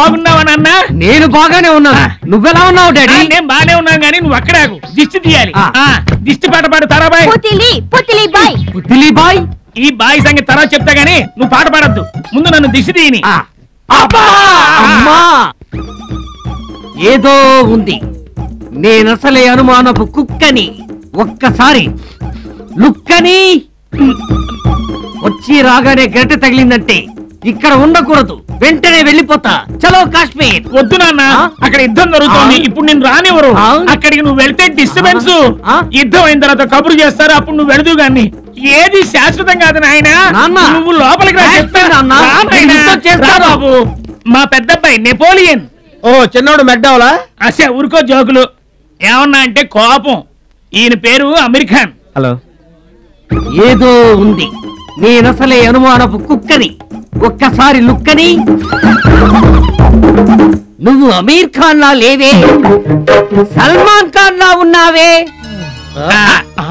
బాగున్నావా నాన్న? నేను బాగానే ఉన్నాను. నువ్వెలా ఉన్నావు డాడీ? నేను బాగానే ఉన్నాను కానీ నువ్వు అక్కడే దిష్టి తీయాలి. దిష్టి పాట పాడు తారాబాయ్. పుతిలి బాయ్. ఈ బాయ్ సంగతి తర్వాత చెప్తా గానీ నువ్వు పాట పాడద్దు. ముందు నన్ను దిష్టి తీయని. ఏదో ఉంది. నేనసలే అనుమానపు కుక్కని. ఒక్కసారి లుక్కని వచ్చి రాగానే గరిటె తగిలిందంటే ఇక్కడ ఉండకూడదు. వెంటనే వెళ్ళిపోతా. చలో కాశ్మీర్. వద్దు నాన్న, అక్కడ యుద్ధం జరుగుతుంది. ఇప్పుడు నేను రానివ్వరు. అక్కడికి నువ్వు వెళ్తే డిస్టర్బెన్స్. యుద్ధం అయిన తర్వాత కబురు చేస్తారు. అప్పుడు నువ్వు వెళదు గాని. ఏది శాశ్వతం కాదు నాయన. నువ్వు లోపలికి రా బాబు. మా పెద్దబ్బాయి నెపోలియన్. ఓ చిన్నోడు మెడ్డావులా? అసే ఊరుకో జోకులు. ఏమన్నా అంటే కోపం. ఈయన పేరు అమీర్ ఖాన్. హలో. ఏదో ఉంది. నేనసలే అనుమానపు కుక్కని. ఒక్కసారి లుక్కని. నువ్వు అమీర్ ఖాన్ లా లేవే, సల్మాన్ ఖాన్ లా ఉన్నావే.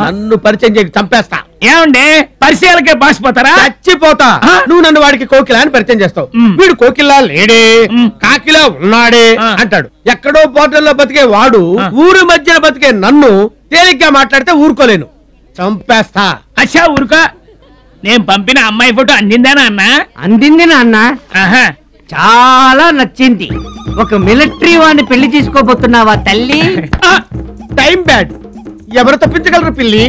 నన్ను పరిచయం చేయకు, చంపేస్తా. ఏమండే పరిచయాలకే బాసిపోతారా? చచ్చిపోతా. నువ్వు నన్ను వాడికి కోకిలా అని పరిచయం చేస్తావు. వీడు కోకిలా లేడే, కాకిలా ఉన్నాడే అంటాడు. ఎక్కడో పోర్టల్లో బతికే వాడు ఊరి మధ్యన బతికే నన్ను తేలిగ్గా మాట్లాడితే ఊరుకోలేను. చంపేస్తా. అచ్చా ఊరుకో. నేను పంపిన అమ్మాయి ఫోటో అందిందానా అన్న? అందింది నాన్న. చాలా నచ్చింది. ఒక మిలిటరీ వాడిని పెళ్లి చేసుకోబోతున్నావా తల్లి? Time bad. ఎవరు తప్పించగలరు పిల్లి?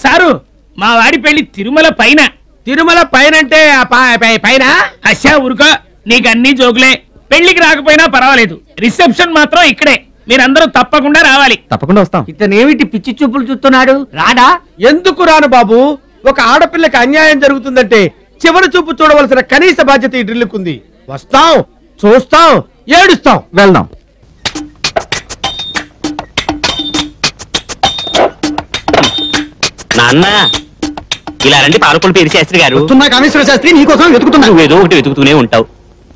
సారు మా వాడి పెళ్లి తిరుమల పైన. తిరుమల పైన అంటే పైన? అచ్చా ఊరుకో. నీకు అన్ని జోకులే. పెళ్లికి రాకపోయినా పర్వాలేదు. రిసెప్షన్ మాత్రం ఇక్కడే. మీరందరూ తప్పకుండా రావాలి. తప్పకుండా వస్తాం. ఇతనేమిటి పిచ్చి చూపులు చూస్తున్నాడు? రాడా? ఎందుకు రాను బాబు? ఒక ఆడపిల్లకి అన్యాయం జరుగుతుందంటే చివరి చూపు చూడవలసిన కనీస బాధ్యత ఈ డ్రిల్లుకుంది. వస్తాం, చూస్తాం, ఏడుస్తాం. వెళ్దాం. నాన్న ఇలా రండి. పాలకొల్లు పేరు శాస్త్రి గారు. కామేశ్వర శాస్త్రి నీకోసం వెతుకుతున్నా. నువ్వు ఏదో ఒకటి వెతుకుతూనే ఉంటావు.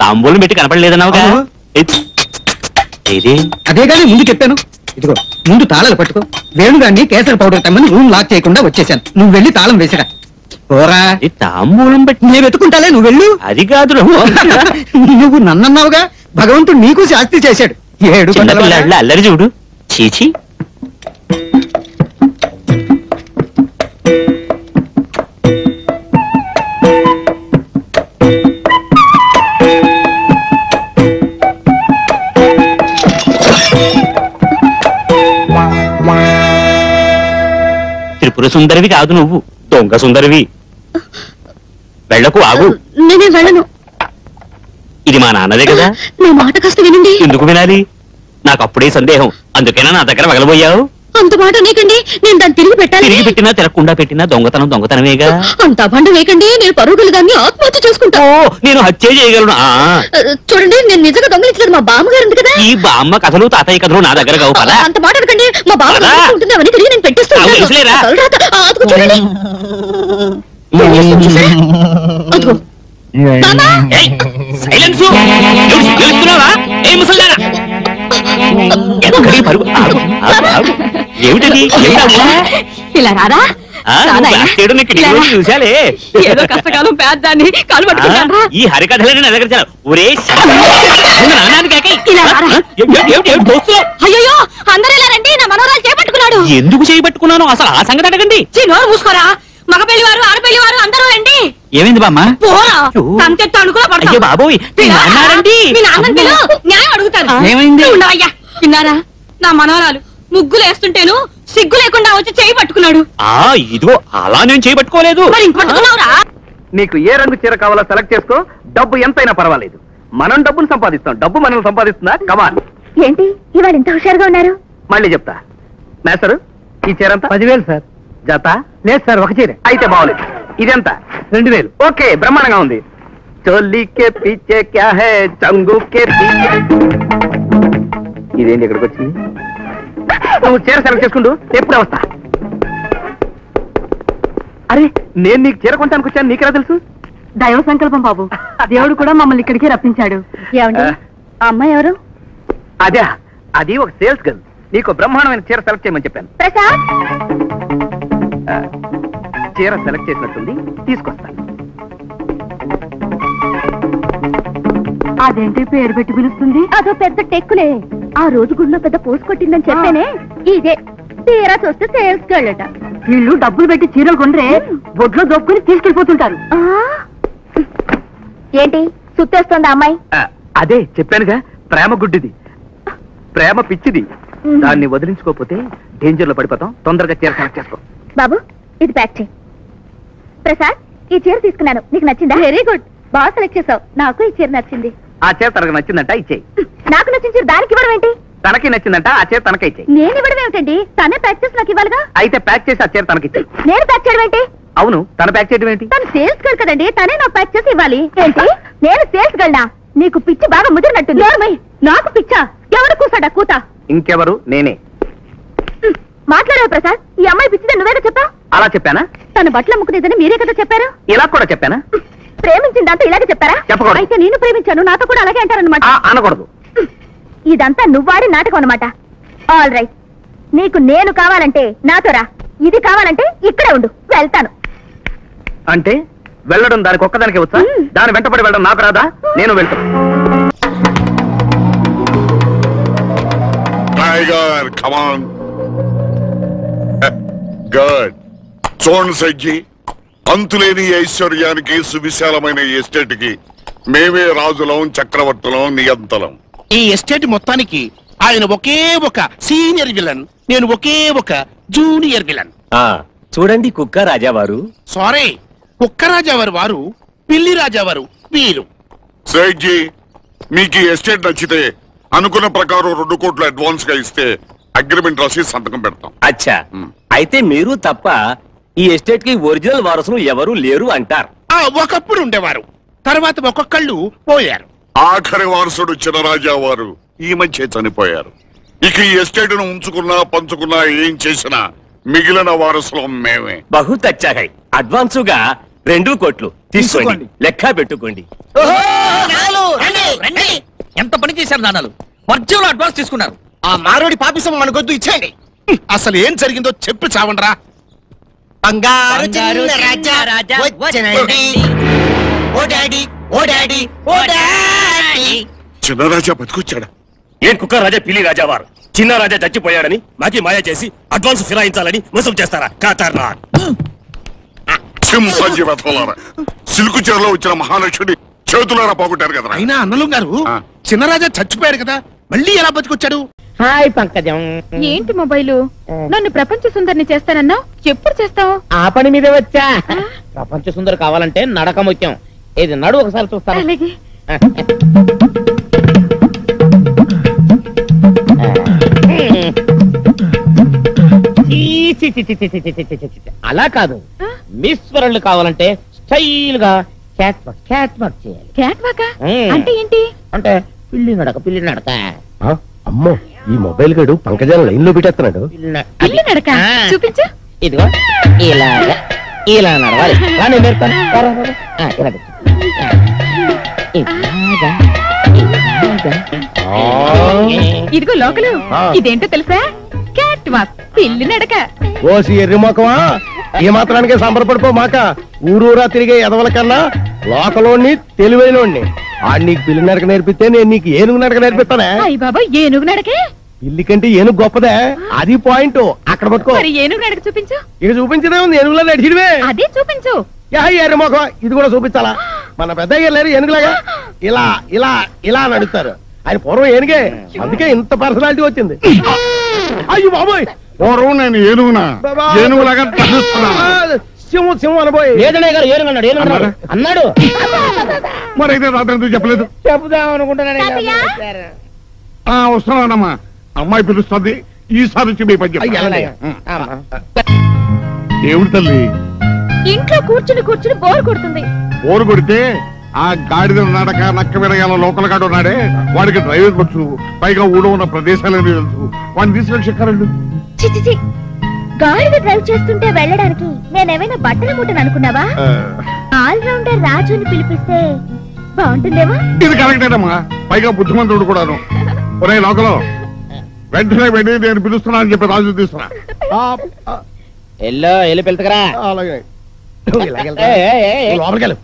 తాంబూలం పెట్టి కనపడలేదన్నావుగా. అదే కానీ ముందు చెప్పాను. ఇదిగో ముందు తాళాలు పట్టుకో. వేణుగాన్ని కేసర పౌడర్ తెమ్మని రూమ్ లాక్ చేయకుండా వచ్చేసాను. నువ్వు వెళ్ళి తాళం వేసిరా. పోరా. తాంబూలం పెట్టి నేను వెతుకుంటాలే, నువ్వు వెళ్ళు. అది కాదు. నువ్వు నన్నన్నావుగా, భగవంతుడు నీకు శాస్తి చేశాడు. ఏడు అల్లరి చూడు. చీచి. త్రిపుర సుందరివి కాదు నువ్వు, దొంగ సుందరివి. వెళ్ళకు, ఆగు. నేనే వెళ్ళను. ఇది మా నాన్నదే కదా. నా మాట కాస్త వినండి. ఎందుకు వినాలి? నాకు అప్పుడే సందేహం. అందుకేనా నా దగ్గర వగలబోయావు? అంత మాట నీకండి. నేను దాన్ని తిరిగి పెట్టాలి. తిరిగి పెట్టినా తిరగకుండా పెట్టినా దొంగతనం దొంగతనమేగా. అంత అభండ వేయకండి. నేను పరుగులు దాన్ని ఆత్మహత్య చేసుకుంటా. నేను హత్య చేయగలను. చూడండి, నేను నిజంగా దొంగలించలేదు. మా బామ్మగారు ఉంది కదా. ఈ బామ్మ కథలు తాతయ్య కథలు నా దగ్గర కావు కదా. అంత మాట అడగండి. మా బామ్మ ఉంటుంది, అవన్నీ తిరిగి నేను పెట్టేస్తాను. చూడండి. ఏమిటది? ఇలా రారా. చూసాలే. ఏదో కష్టకాలం పేద్దాన్ని కాలు పట్టుకుంటారా? ఈ హరికథలని నా దగ్గర ఒరే అయ్యో, అందరూ ఇలా రండి. నా మనోరాలు చేపట్టుకున్నాడు. ఎందుకు చేయబట్టుకున్నాను అసలు ఆ సంగతి అడగండి. నోరు మూసుకోరా. మగ పెళ్లి వారు ఆడపెళ్లి వారు అందరూ రండి. ఏమైంది బామ్మ? తంతెత్తు అడుగులో పడతావు బాబోయ్. మీ నాన్నని న్యాయం అడుగుతాను. ఏమైంది? ఉండవయ్యా. విన్నారా? నా మనోరాలు ముగ్గులు వేస్తుంటేను సిగ్గు లేకుండా వచ్చి చేయి పట్టుకున్నాడు. ఇదిగో అలా నేను చేయబట్టుకోలేదు. మరి ఇంక పట్టుకున్నావురా? నీకు ఏ రంగు చీర కావాలో సెలెక్ట్ చేసుకో. డబ్బు ఎంతైనా పర్వాలేదు. మనం డబ్బును సంపాదిస్తాం, డబ్బు మనం సంపాదిస్తుందా? కమాన్. ఏంటి ఇవాళ ఇంత హుషారుగా ఉన్నారు? మళ్ళీ చెప్తా. మేస్టర్, ఈ చీర ఎంత? 10,000 సార్. జత? లేదు సార్, ఒక చీర. అయితే బాగోలేదు. ఇదెంత? 2,000. ఓకే, బ్రహ్మాండంగా ఉంది. చోలీ కే పీచే క్యా హై, చంగు కే పీచే. ఇదేంటి ఇక్కడికి వచ్చి? నువ్వు చీర సెలెక్ట్ చేసుకుంటూ ఎప్పుడే వస్తా. అరే, నేను నీకు చీర కొంటానికి వచ్చాను, నీకెలా తెలుసు? దైవ సంకల్పం బాబు. దేవుడు కూడా మమ్మల్ని ఇక్కడికి రప్పించాడు. అమ్మాయి ఎవరు? అదే, అది ఒక సేల్స్ గర్ల్. నీకు బ్రహ్మాండమైన చీర సెలెక్ట్ చేయమని చెప్పాను. ప్రసాద్, చీర సెలెక్ట్ చేసినట్టుంది, తీసుకొస్తాను. అదేంటి పేరు పెట్టి పిలుస్తుంది? అదో పెద్ద టెక్కులే. ఆ రోజు గుడిలో పెద్ద పోసు కొట్టిందని చెప్పానే, ఇదే. తీరా చూస్తే సేల్స్ గళ్ళట. వీళ్ళు డబ్బులు పెట్టి చీరలు కొండ్రే బొడ్లో దొక్కుని తీసుకెళ్లిపోతుంటారు. ఏంటి సుత్తేస్తోంది అమ్మాయి? అదే చెప్పానుగా, ప్రేమ గుడ్డిది, ప్రేమ పిచ్చిది. దాన్ని వదిలించుకోకపోతే డేంజర్ లో పడిపోతాం. తొందరగా చీర సెలెక్ట్ చేసుకో. బాబు ఇది ప్యాక్ చేయి. ప్రసాద్ ఈ చీర తీసుకున్నాను, నీకు నచ్చిందా? వెరీ గుడ్, బాగా సెలెక్ట్ చేసావు. నాకు ఈ చీర నచ్చింది. ఆ చీర తనకు నచ్చిందంట, ఇచ్చేయి. నాకు నచ్చిన చీర దానికి ఇవ్వడం ఏంటి? తనకి నచ్చిందంట, ఆ చీర తనకే ఇచ్చేయి. నేను ఇవ్వడం ఏమిటండి? తనే ప్యాక్ చేసి నాకు ఇవ్వాలిగా. అయితే ప్యాక్ చేసి ఆ చీర తనకిచ్చేయి. నేను ప్యాక్ చేయడం ఏంటి? అవును, తన ప్యాక్ చేయడం ఏంటి? తను సేల్స్ గర్ల్ కదండి, తనే నాకు ప్యాక్ చేసి ఇవ్వాలి. ఏంటి నేను సేల్స్ గర్ల్నా? నీకు పిచ్చి బాగా ముదిరినట్టుంది. నాకు పిచ్చా? ఎవరు కూసాడా కూత? ఇంకెవరు? నేనే. మాట్లాడావు ప్రసాద్, ఈ అమ్మాయి పిచ్చిదని నువ్వేగా చెప్పావు. అలా చెప్పానా? తన బట్టలు అమ్ముకునేదని మీరే కదా చెప్పారు. ఇలా కూడా చెప్పానా? ప్రేమించిన దాంతో ఇలాగే చెప్తారా? చెప్పకూడదు. అయితే నేను ప్రేమించాను, నాతో కూడా అలాగే అంటారనమాట. అనకూడదు. ఇదంతా నువ్వాడి నాటకం అనమాట. ఆల్ రైట్, నీకు నేను కావాలంటే నాతో రా, ఇది కావాలంటే ఇక్కడే ఉండు, వెళ్తాను. అంటే వెళ్ళడం దానికి ఒక్కదానికే వచ్చా? దాని వెంటపడి వెళ్ళడం నాకు రాదా? నేను వెళ్తాను. Tiger come on. గుడ్. చూడండి సజ్జి, అంతులేని ఐశ్వర్యానికి సువిశాలమైన ఎస్టేట్ కి మేమే రాజులం, చక్రవర్తులం, నియంతలం. ఈ ఎస్టేట్ మొత్తానికి ఆయన ఒకే ఒక సీనియర్ విలన్, నేను ఒకే ఒక జూనియర్ విలన్. చూడండి కుక్క రాజావారు. సారీ, కుక్కరాజావారు వారు, పిల్లి రాజావారు వీరు. సజ్జి, మీకు ఈ ఎస్టేట్ నచ్చితే అనుకున్న ప్రకారం 2 కోట్లు అడ్వాన్స్ గా ఇస్తే అగ్రిమెంట్ రాసి సంతకం పెడతాం. అచ్చా, అయితే మీరు తప్ప ఈ ఎస్టేట్ కి ఒరిజినల్ వారసులు ఎవరు లేరు అంటారు. ఒకప్పుడు ఉండేవారు, తర్వాత ఒక్కొక్కళ్ళు పోయారు. ఆఖరి వారసుడు చినరాజా వారు ఈ మధ్య చనిపోయారు. ఇక ఈ ఎస్టేట్ ను ఉంచుకున్నా పంచుకున్నా ఏం చేసినా మిగిలిన వారసులం మేమే. బహుత్ అచ్చా హై. అడ్వాన్సుగా 2 కోట్లు తీసుకోండి, లెక్క పెట్టుకోండి. ఎంత పని చేశారు నాన్నలు, వర్జంలో అడ్వాన్స్ తీసుకున్నారు. ఆ మారోడి పాపిసం మనకొద్దు, ఇచ్చేయండి. అసలు ఏం జరిగిందో చెప్పి చావండ్రా. బంగారు చిన్న రాజా వచ్చేనండి. ఓ డాడీ, ఓ డాడీ, ఓ డాడీ. చిన్నరాజా బతికొచ్చాడా? ఏం కుక్క రాజా, పిల్లి రాజావారు చిన్న రాజా చచ్చిపోయాడని మాకి మాయ చేసి అడ్వాన్స్ ఫిరాయించాలని మోసం చేస్తారా? కాతారా సిల్కు చీరలో వచ్చిన మహాలక్ష్మి చేతులారా పోగొట్టారు కదా. అయినా అన్నలు గారు, చిన్నరాజా చచ్చిపోయాడు కదా, మళ్ళీ ఎలా బతికొచ్చాడు? హాయ్ పంకజం. ఏంటి మొబైలు? నన్ను ప్రపంచ సుందరిని చేస్తానన్నావు, ఎప్పుడు చేస్తావు? ఆ పని మీదే వచ్చా. ప్రపంచ సుందరి కావాలంటే నడక ముఖ్యం. ఇది నడు ఒకసారి చూస్తాను. అలాగే. అలా కాదు, మిస్ వరల్డ్ కావాలంటే స్టైల్ గా క్యాట్ వాక్ చేయాలి. క్యాట్ వాకా అంటే ఏంటి? అంటే పిల్లి నడక. అమ్మో, ఈ మొబైల్ గడు పంకజాల లైన్ లో పెట్టేస్తున్నాడు. పిల్లి నడక చూపించు. ఇదిగో ఇలా నడవాలి. నేను నేర్పుతాను. ఇదిగో లోకలు, ఇదేంటో తెలుసా? క్యాట్ వాక్, పిల్లి నడక. ఓసి ఎర్రి మొక్కమా, ఏ మాత్రానికే సంబరపడిపో మాక. ఊరూరా తిరిగే ఎదవల కన్నా లోకలోని తెలివైనోడిని. ఆడు నీకు పిల్లి నడక నేర్పిస్తే నేను నీకు ఏనుగు నడక నేర్పిస్తానే. అయ్య బాబా, ఏనుగు నడకే? పిల్లి కంటే ఏనుగు గొప్పదే, అది పాయింట్. అక్కడ పట్టుకో. మరి ఏనుగు నడక చూపించు. ఇక చూపించదే ఉంది, ఏనుగులా నడిచిడివే. అదే చూపించు. ఎర్రి మొక్క, ఇది కూడా చూపించాలా? మన పెద్దయ్య లేరు ఏనుగులాగా ఇలా ఇలా ఇలా నడుస్తారు. ఆయన పూర్వం ఏనుగే, అందుకే ఇంత పర్సనాలిటీ వచ్చింది. అయ్యో బాబోయ్, పూర్వం నేను ఏనుగునా? ఏనుగులాగా సింహం అనబోయ్. లేదనే గారు ఏనుగు అన్నాడు. మరైతే రాత్రి ఎందుకు చెప్పలేదు? చెబుదాం అనుకుంటున్నాను. వస్తున్నానమ్మా, అమ్మాయి పిలుస్తుంది. ఈసారి వచ్చి మీ పని చెప్పండి. ఏమిటి తల్లి? ఇంట్లో కూర్చుని బోర్ కొడుతుంది. బోరు కొడితే ఆ గాడిద నడక నక్క విరగాల లోకల్ గాడు ఉన్నాడే, వాడికి డ్రైవర్ వచ్చు, పైగా ఊళ్ళో ఉన్న ప్రదేశాలని తెలుసు. వాడిని తీసుకెళ్ళి చెక్కారండి. చిచి, గాడిద డ్రైవ్ చేస్తుంటే వెళ్ళడానికి నేనేమైనా బట్టల మూటను అనుకున్నావా? ఆల్ రౌండర్ రాజుని పిలిపిస్తే బాగుంటుందేమో. ఇది కరెక్టేనమ్మా, పైగా బుద్ధిమంతుడు కూడాను. ఒరే లోకలో, వెంటనే వెళ్ళి నేను పిలుస్తున్నా అని చెప్పి రాజు తీసుకురా. వెళ్ళి పిలుతుకరా. అలాగే లోపలికి వెళ్ళు.